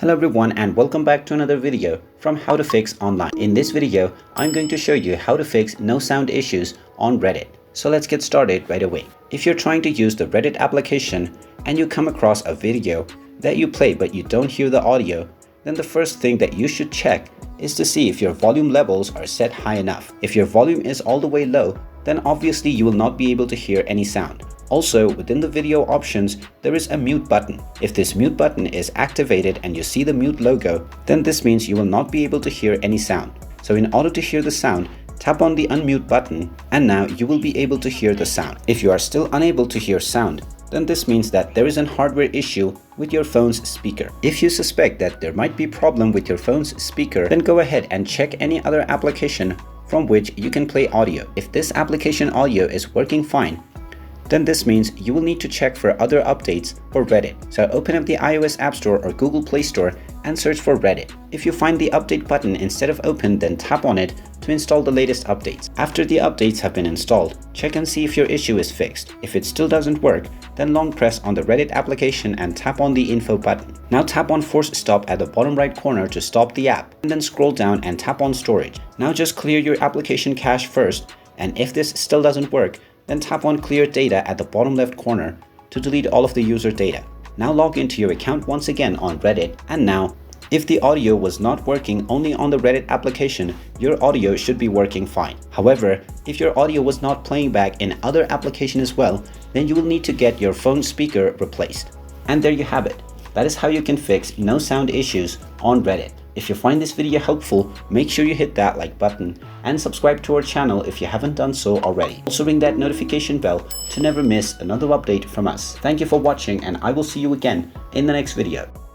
Hello everyone and welcome back to another video from How to Fix Online. In this video, I'm going to show you how to fix no sound issues on Reddit. So let's get started right away. If you're trying to use the Reddit application and you come across a video that you play but you don't hear the audio, then the first thing that you should check is to see if your volume levels are set high enough. If your volume is all the way low, then obviously you will not be able to hear any sound. Also, within the video options, there is a mute button. If this mute button is activated and you see the mute logo, then this means you will not be able to hear any sound. So in order to hear the sound, tap on the unmute button and now you will be able to hear the sound. If you are still unable to hear sound, then this means that there is a hardware issue with your phone's speaker. If you suspect that there might be a problem with your phone's speaker, then go ahead and check any other application from which you can play audio. If this application audio is working fine, then this means you will need to check for other updates for Reddit. So open up the iOS App Store or Google Play Store and search for Reddit. If you find the update button instead of open, then tap on it to install the latest updates. After the updates have been installed, check and see if your issue is fixed. If it still doesn't work, then long press on the Reddit application and tap on the info button. Now tap on force stop at the bottom right corner to stop the app, and then scroll down and tap on storage. Now just clear your application cache first, and if this still doesn't work, then tap on clear data at the bottom left corner to delete all of the user data. Now log into your account once again on Reddit, and now if the audio was not working only on the Reddit application, your audio should be working fine. However, if your audio was not playing back in other applications as well, then you will need to get your phone speaker replaced. And there you have it. That is how you can fix no sound issues on Reddit. If you find this video helpful, make sure you hit that like button and subscribe to our channel if you haven't done so already. Also ring that notification bell to never miss another update from us. Thank you for watching and I will see you again in the next video.